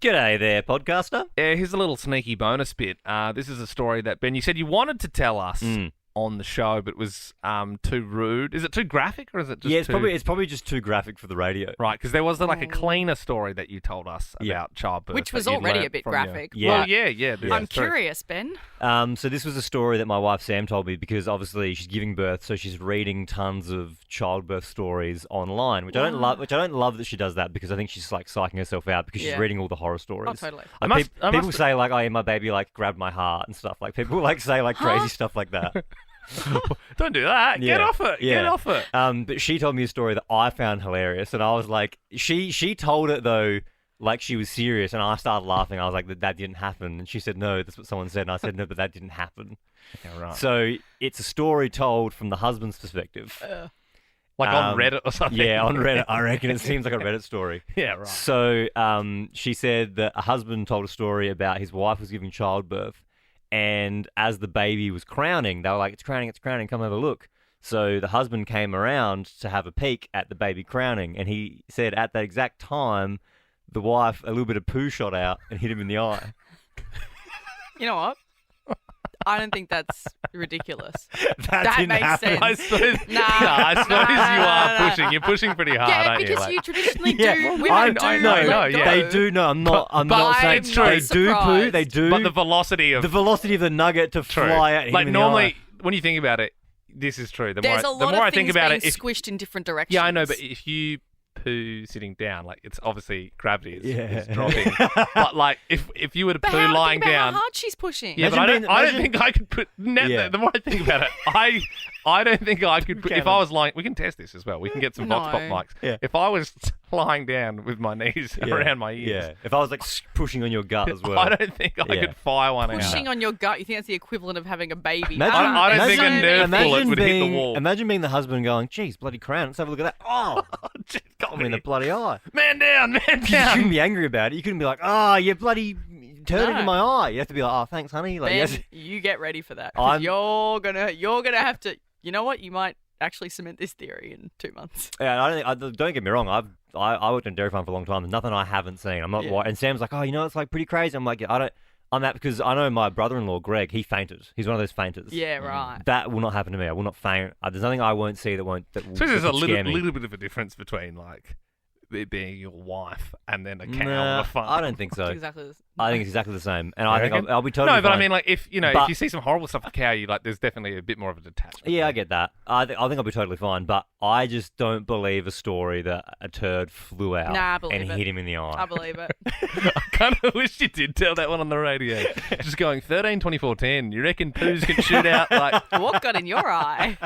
G'day there, podcaster. Yeah, here's a little sneaky bonus bit. This is a story that, Ben, you said you wanted to tell us on the show, but was too rude. Is it too graphic, or is it just it's probably just too graphic for the radio. Right, because there was like a cleaner story that you told us about childbirth. Which was already a bit graphic. Well, yeah. I'm curious, Ben. So this was a story that my wife Sam told me because obviously she's giving birth, so she's reading tons of childbirth stories online, which I don't love. Which I don't love that she does that because I think she's like psyching herself out because she's reading all the horror stories. Oh, totally. Like, people say like, "Oh, my baby like grabbed my heart" and stuff. Like people like say like crazy stuff like that. Don't do that. Get off it. Get off it. But she told me a story that I found hilarious, and I was like, she told it though like she was serious, and I started laughing. I was like, that didn't happen, and she said, no, that's what someone said, and I said, no, but that didn't happen. Yeah, right. So it's a story told from the husband's perspective. Like on Reddit or something. Yeah, on Reddit. I reckon it seems like a Reddit story. Yeah, right. So she said that a husband told a story about his wife was giving childbirth, and as the baby was crowning, they were like, it's crowning, come have a look. So the husband came around to have a peek at the baby crowning, and he said at that exact time, the wife, a little bit of poo shot out and hit him in the eye. You know what? I don't think that's ridiculous. That makes sense. I suppose, I suppose you are pushing. You're pushing pretty hard, Yeah, aren't you? because Like, you traditionally do. Yeah, Women I do. know, let go. they do. No, I'm not saying it's true. they do poo. They do. But the velocity of the nugget to true. fly at him like in normally, the eye. when you think about it, this is true. The There's a more lot I of think things about being it, squished in different directions. yeah, I know, but if you poo sitting down, like it's obviously gravity is Yeah. dropping. But like if you were to But poo how lying think about down, how hard she's pushing. yeah, but Imagine I being- don't think I could put. Yeah. The more I think about it, I don't think I could put. If I was lying, we can test this as well. We can get some No. Vox Pop mics. Yeah. If I was lying down with my knees around my ears, Yeah, if I was like pushing on your gut as well. I don't think I could fire one Pushing out. on your gut, you think that's the equivalent of having a baby. Imagine- I don't think a Imagine- nerve bullet would hit the being, wall. Imagine being the husband going, geez, bloody crown, let's have a look at that. Oh, Just got got me in the me. bloody eye. Man down, man You down. couldn't be angry about it. You couldn't be like, oh, you bloody turned No. into my eye. You have to be like, oh, thanks, honey. Like, Ben, yes. you get ready for that. 'Cause you're gonna have to. You know what? You might actually cement this theory in 2 months. Yeah, don't get me wrong. I worked on a dairy farm for a long time. There's nothing I haven't seen. I'm not. Yeah. And Sam's like, oh, you know, it's like pretty crazy. I'm like, I'm that because I know my brother-in-law Greg. He fainted. He's one of those fainters. Yeah, right. That will not happen to me. I will not faint. There's nothing I won't see that will. So there's a that will scare me. little bit of a difference between like it being your wife and then a cow on Nah, the farm. I don't think so. It's exactly the I think it's exactly the same, and You I think reckon? I'll be totally. No, but fine. I mean, like if if But- you see some horrible stuff with the cow, you like there's definitely a bit more of a detachment. Yeah, I get that. I think I'll be totally fine, but I just don't believe a story that a turd flew out Nah, I believe and it. hit him in the eye. I believe it. I kind of wish you did tell that one on the radio. Just going 13, 24, 10. You reckon poos can shoot out like? What got in your eye?